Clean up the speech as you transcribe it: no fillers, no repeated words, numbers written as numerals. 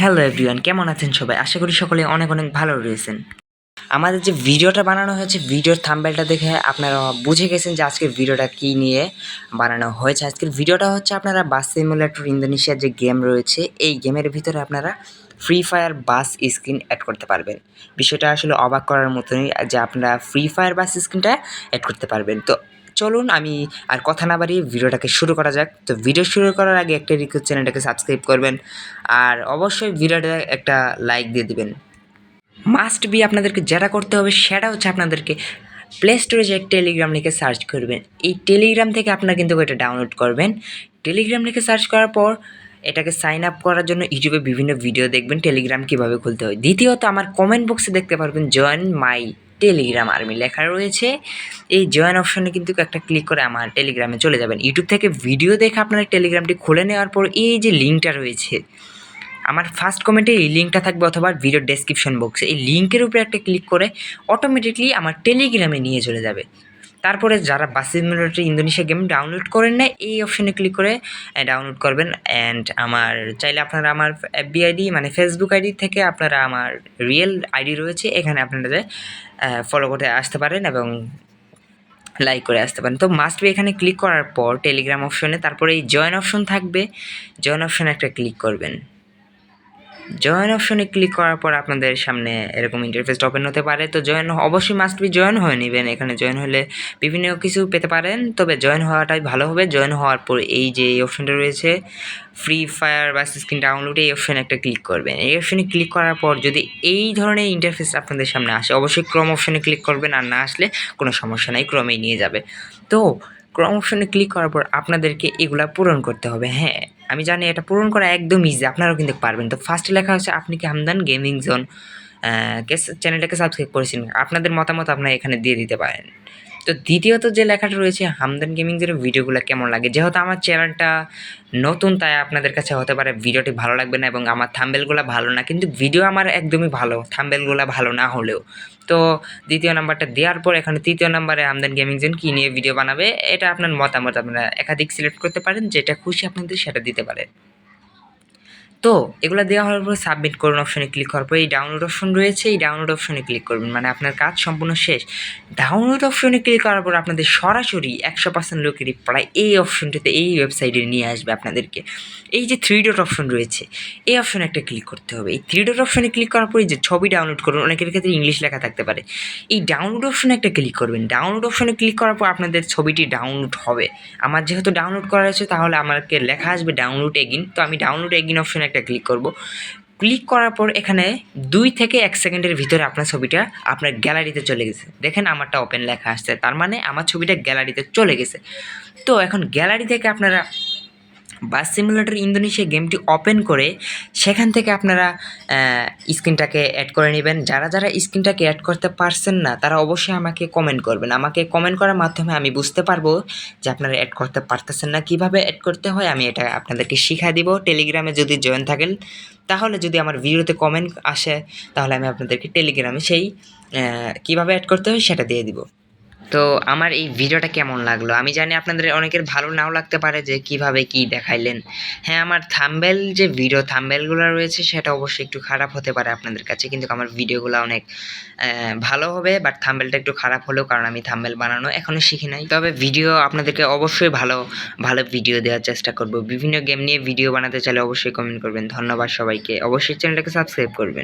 Hello everyone, কেমন আছেন সবাই? আশা করি সকলে অনেক অনেক ভালো রয়েছেন। আমাদের যে ভিডিওটা বানানো হয়েছে, ভিডিওর থাম্বনেলটা দেখে আপনারা বুঝে গেছেন যে আজকের ভিডিওটা কী নিয়ে বানানো হয়েছে। আজকের ভিডিওটা হচ্ছে আপনারা বাস সিমুলেটর ইন্দোনেশিয়ার যে গেম রয়েছে, এই গেমের ভিতরে আপনারা ফ্রি ফায়ার বাস স্ক্রিন অ্যাড করতে পারবেন। বিষয়টা আসলে অবাক করার মতনই যে আপনারা ফ্রি ফায়ার বাস স্ক্রিনটা অ্যাড করতে পারবেন। তো চলুন আমি আর কথা না বাড়িয়ে ভিডিওটাকে শুরু করা যাক। তো ভিডিও শুরু করার আগে একটা রিকোয়েস্ট, চ্যানেলটাকে সাবস্ক্রাইব করবেন আর অবশ্যই ভিডিওটা একটা লাইক দিয়ে দিবেন। মাস্ট বি আপনাদেরকে যেটা করতে হবে সেটা হচ্ছে আপনাদেরকে প্লে স্টোরে যে টেলিগ্রাম লিখে সার্চ করবেন। এই টেলিগ্রাম থেকে আপনারা কিন্তু এটা ডাউনলোড করবেন। টেলিগ্রাম লিখে সার্চ করার পর এটাকে সাইন আপ করার জন্য ইউটিউবে বিভিন্ন ভিডিও দেখবেন টেলিগ্রাম কীভাবে খুলতে হয়। দ্বিতীয়ত আমার কমেন্ট বক্সে দেখতে পারবেন জয়েন মাই টেলিগ্রাম আর্মি লেখা রয়েছে। এই জয়েন অপশনে কিন্তু একটা ক্লিক করে আমার টেলিগ্রামে চলে যাবেন। ইউটিউব থেকে ভিডিও দেখে আপনারা টেলিগ্রামটি খুলে নেওয়ার পর এই যে লিঙ্কটা রয়েছে, আমার ফার্স্ট কমেন্টে এই লিঙ্কটা থাকবে অথবা ভিডিও ডেসক্রিপশন বক্সে। এই লিঙ্কের উপরে একটা ক্লিক করে অটোমেটিকলি আমার টেলিগ্রামে নিয়ে চলে যাবে। তারপরে যারা বাস সিমুলেটর ইন্দোনেশিয়া গেম ডাউনলোড করেন না, এই অপশনে ক্লিক করে ডাউনলোড করবেন। অ্যান্ড আমার চাইলে আপনারা আমার এফবি আইডি মানে ফেসবুক আইডি থেকে আপনারা আমার রিয়েল আইডি রয়েছে, এখানে আপনারা ফলো করতে আসতে পারেন এবং লাইক করে আসতে পারেন। তো মাস্ট বি এখানে ক্লিক করার পর টেলিগ্রাম অপশনে তারপরে এই জয়েন অপশন থাকবে, জয়েন অপশনে একটা ক্লিক করবেন। জয়েন অপশনে ক্লিক করার পর আপনাদের সামনে এরকম ইন্টারফেসটা ওপেন হতে পারে। তো জয়েন অবশ্যই মাস্ট বি জয়েন হয়ে নেবেন। এখানে জয়েন হলে বিভিন্ন কিছু পেতে পারেন, তবে জয়েন হওয়াটাই ভালো হবে। জয়েন হওয়ার পর এই যে এই অপশনটা রয়েছে ফ্রি ফায়ার বাস স্ক্রিন ডাউনলোড, এই অপশনে একটা ক্লিক করবেন। এই অপশনে ক্লিক করার পর যদি এই ধরনের ইন্টারফেস আপনাদের সামনে আসে, অবশ্যই ক্রোম অপশনে ক্লিক করবেন, আর না আসলে কোনো সমস্যা নাই, ক্রোমেই নিয়ে যাবে। তো ক্রোম অপশনে ক্লিক করার পর আপনাদেরকে এগুলা পূরণ করতে হবে। হ্যাঁ, আমি জানি এটা পূরণ করা একদম ইজি, আপনারাও কিন্তু পারবেন। তো ফার্স্টে লেখা হচ্ছে আপনি কি হামদান গেমিং জোন চ্যানেলটাকে সাবস্ক্রাইব করেছেন, আপনাদের মতামত আপনারা এখানে দিয়ে দিতে পারেন। তো দ্বিতীয়ত যে লেখাটা রয়েছে হামদান গেমিং জোনের ভিডিওগুলো কেমন লাগে, যেহেতু আমার চ্যানেলটা নতুন তাই আপনাদের কাছে হতে পারে ভিডিওটি ভালো লাগবে না এবং আমার থাম্বনেলগুলো ভালো না, কিন্তু ভিডিও আমার একদমই ভালো, থাম্বনেলগুলো ভালো না হলেও। তো দ্বিতীয় নাম্বারটা দেওয়ার পর এখানে তৃতীয় নাম্বারে হামদান গেমিং জোন কী নিয়ে ভিডিও বানাবে, এটা আপনার মতামত আপনারা একাধিক সিলেক্ট করতে পারেন, যেটা খুশি আপনাদের সেটা দিতে পারেন। তো এগুলো দেওয়া হওয়ার পর সাবমিট করুন অপশনে ক্লিক করার পর এই ডাউনলোড অপশন রয়েছে, এই ডাউনলোড অপশনে ক্লিক করবেন, মানে আপনার কাজ সম্পূর্ণ শেষ। ডাউনলোড অপশনে ক্লিক করার পর আপনাদের সরাসরি 100% লোকের রিপ্লাই এই অপশনটিতে, এই ওয়েবসাইটে নিয়ে আসবে আপনাদেরকে। এই যে 3 ডট অপশন রয়েছে, এই অপশনে একটা ক্লিক করতে হবে। এই 3 ডট অপশনে ক্লিক করার পর যে ছবি ডাউনলোড করুন, অনেকের ক্ষেত্রে ইংলিশ লেখা থাকতে পারে, এই ডাউনলোড অপশনে একটা ক্লিক করবেন। ডাউনলোড অপশনে ক্লিক করার পর আপনাদের ছবিটি ডাউনলোড হবে। আমার যেহেতু ডাউনলোড করা আছে তাহলে আমাকে লেখা আসবে ডাউনলোড এগিন। তো আমি ডাউনলোড এগিন অপশনে একটা ক্লিক করব। ক্লিক করার পর এখানে 2 থেকে 1 সেকেন্ডের ভিতরে আপনার ছবিটা আপনার গ্যালারিতে চলে গেছে। দেখেন আমারটা ওপেন লেখা আসছে, তার মানে আমার ছবিটা গ্যালারিতে চলে গেছে। তো এখন গ্যালারি থেকে আপনারা বাস সিমুলেটর ইন্দোনেশিয়া গেমটি ওপেন করে সেখান থেকে আপনারা স্ক্রিনটাকে অ্যাড করে নেবেন। যারা যারা স্ক্রিনটাকে অ্যাড করতে পারছেন না তারা অবশ্যই আমাকে কমেন্ট করবেন। আমাকে কমেন্ট করার মাধ্যমে আমি বুঝতে পারবো যে আপনারা অ্যাড করতে পারতেছেন না। কীভাবে অ্যাড করতে হয় আমি এটা আপনাদেরকে শিখিয়ে দিব। টেলিগ্রামে যদি জয়েন থাকেন তাহলে যদি আমার ভিডিওতে কমেন্ট আসে তাহলে আমি আপনাদেরকে টেলিগ্রামে সেই কীভাবে অ্যাড করতে হয় সেটা দিয়ে দিব। তো আমার এই ভিডিওটা কেমন লাগলো, আমি জানি আপনাদের অনেকের ভালো নাও লাগতে পারে যে কিভাবে কি দেখাইলেন। হ্যাঁ, আমার থাম্বনেল যে ভিডিও থাম্বনেলগুলো রয়েছে সেটা অবশ্যই একটু খারাপ হতে পারে আপনাদের কাছে, কিন্তু আমার ভিডিওগুলো অনেক ভালো হবে। বাট থাম্বনেলটা একটু খারাপ হলেও, কারণ আমি থাম্বনেল বানানো এখনও শিখি নাই। তবে ভিডিও আপনাদেরকে অবশ্যই ভালো ভালো ভিডিও দেওয়ার চেষ্টা করব। বিভিন্ন গেম নিয়ে ভিডিও বানাতে চাইলে অবশ্যই কমেন্ট করবেন। ধন্যবাদ সবাইকে, অবশ্যই চ্যানেলটাকে সাবস্ক্রাইব করবেন।